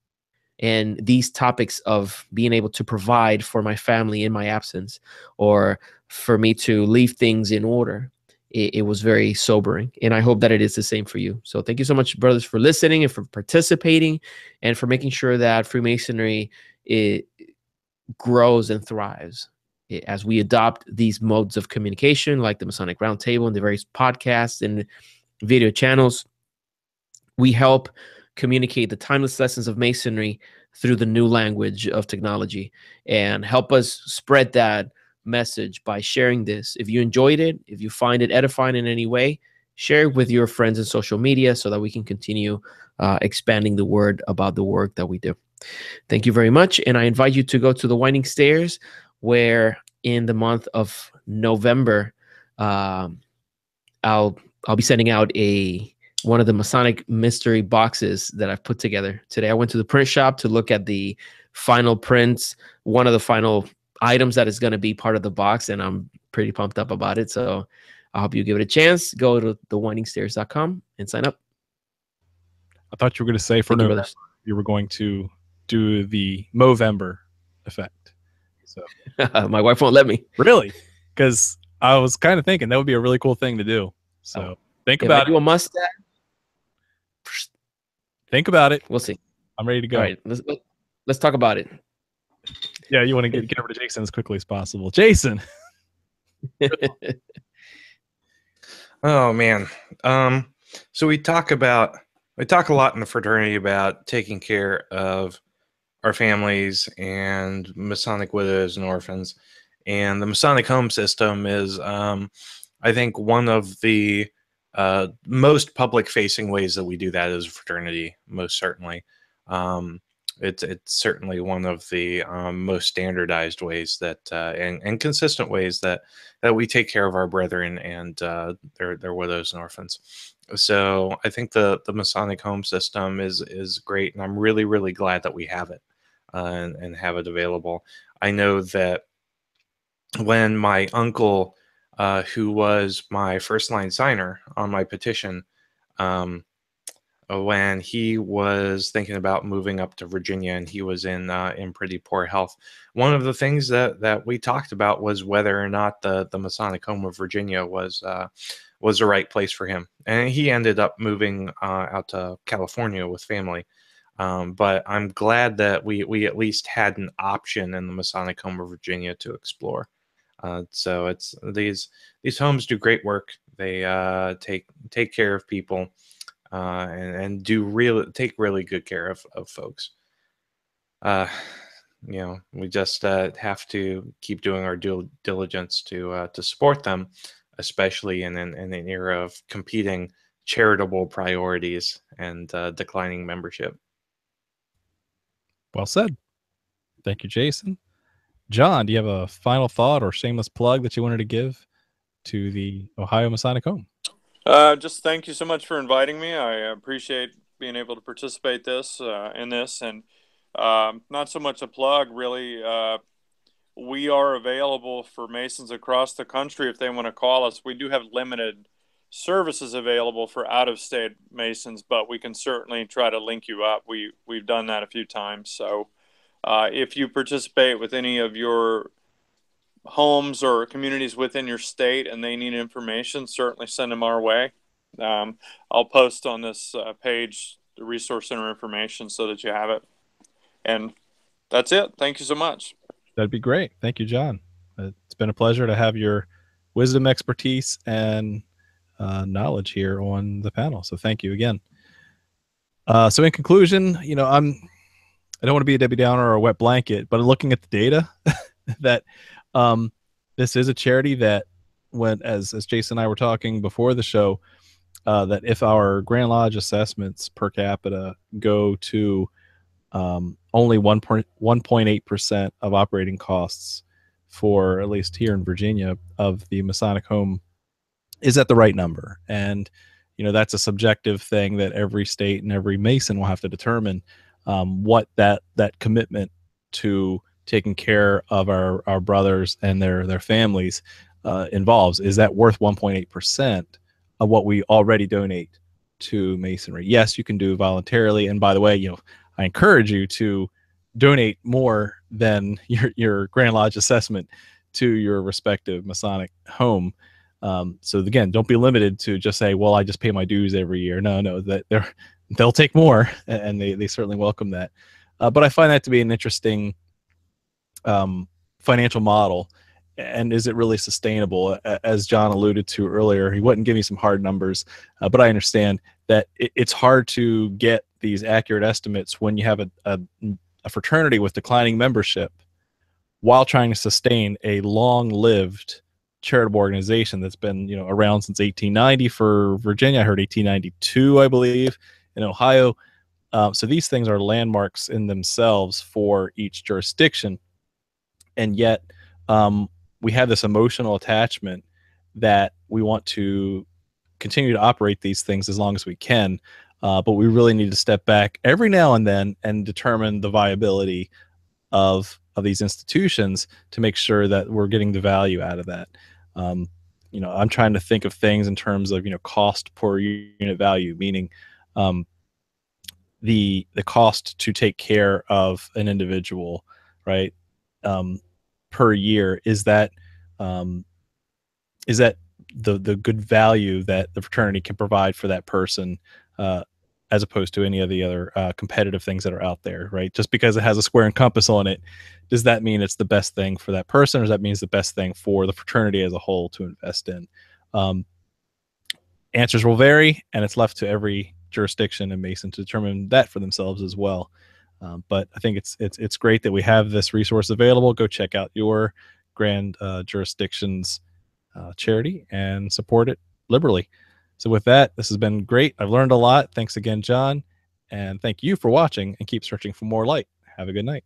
And these topics of being able to provide for my family in my absence, or for me to leave things in order, it was very sobering. And I hope that it is the same for you. So thank you so much, brothers, for listening and for participating and for making sure that Freemasonry grows and thrives as we adopt these modes of communication, like the Masonic Roundtable and the various podcasts and video channels. We help communicate the timeless lessons of Masonry through the new language of technology, and help us spread that message by sharing this. If you enjoyed it, if you find it edifying in any way, share it with your friends in social media so that we can continue expanding the word about the work that we do. Thank you very much. And I invite you to go to the Winding Stairs, where in the month of November, I'll be sending out one of the Masonic mystery boxes that I've put together. Today I went to the print shop to look at the final prints, one of the final items that is going to be part of the box, and I'm pretty pumped up about it. So I hope you give it a chance. Go to thewindingstairs.com and sign up. I thought you were going to say for November you were going to do the Movember effect. So my wife won't let me. Really? Because I was kind of thinking that would be a really cool thing to do. So think about it. Do a mustache. Think about it. We'll see. I'm ready to go. All right, let's talk about it. Yeah, you want to get over to Jason as quickly as possible. Jason. Oh man. So we talk a lot in the fraternity about taking care of our families and Masonic widows and orphans. And the Masonic Home system is, I think, one of the most public-facing ways that we do that as a fraternity, most certainly. It's certainly one of the most standardized ways that and consistent ways that we take care of our brethren and their widows and orphans. So I think the Masonic Home system is great, and I'm really, really glad that we have it and have it available. I know that when my uncle, who was my first line signer on my petition, when he was thinking about moving up to Virginia and he was in pretty poor health, one of the things that we talked about was whether or not the Masonic Home of Virginia was the right place for him. And he ended up moving out to California with family. But I'm glad that we at least had an option in the Masonic Home of Virginia to explore. So it's these homes do great work. They take care of people. And take really good care of folks. We just have to keep doing our due diligence to support them, especially in an era of competing charitable priorities and declining membership. Well said. Thank you, Jason. John, do you have a final thought or shameless plug that you wanted to give to the Ohio Masonic Home? Just thank you so much for inviting me. I appreciate being able to participate in this, and not so much a plug, really. We are available for Masons across the country if they want to call us. We do have limited services available for out-of-state Masons, but we can certainly try to link you up. We've done that a few times. So if you participate with any of your homes or communities within your state and they need information, certainly send them our way. I'll post on this page the Resource Center information so that you have it. And that's it. Thank you so much. That'd be great. Thank you, John. It's been a pleasure to have your wisdom, expertise, and knowledge here on the panel. So thank you again. So in conclusion, I don't want to be a Debbie Downer or a wet blanket, but looking at the data that this is a charity that as Jason and I were talking before the show, that if our Grand Lodge assessments per capita go to only 1.8% of operating costs for, at least here in Virginia, of the Masonic Home, is at the right number. And that's a subjective thing that every state and every Mason will have to determine what that commitment to taking care of our brothers and their families involves. Is that worth 1.8% of what we already donate to Masonry? Yes, you can do voluntarily. And by the way, I encourage you to donate more than your Grand Lodge assessment to your respective Masonic home. So again, don't be limited to just say, well, I just pay my dues every year. No, that they'll take more, and they certainly welcome that. But I find that to be an interesting financial model. And is it really sustainable? As John alluded to earlier, he wouldn't give me some hard numbers, but I understand that it's hard to get these accurate estimates when you have a fraternity with declining membership while trying to sustain a long-lived charitable organization that's been around since 1890 for Virginia. I heard 1892, I believe, in Ohio. So these things are landmarks in themselves for each jurisdiction, and yet we have this emotional attachment that we want to continue to operate these things as long as we can, but we really need to step back every now and then and determine the viability of these institutions to make sure that we're getting the value out of that. I'm trying to think of things in terms of cost per unit value, meaning the cost to take care of an individual, right, per year. Is that the good value that the fraternity can provide for that person, as opposed to any of the other competitive things that are out there, right? Just because it has a square and compass on it, does that mean it's the best thing for that person, or does that mean it's the best thing for the fraternity as a whole to invest in? Answers will vary, and it's left to every jurisdiction and Mason to determine that for themselves as well. But I think it's great that we have this resource available. Go check out your grand jurisdiction's charity and support it liberally. So with that, this has been great. I've learned a lot. Thanks again, John. And thank you for watching, and keep searching for more light. Have a good night.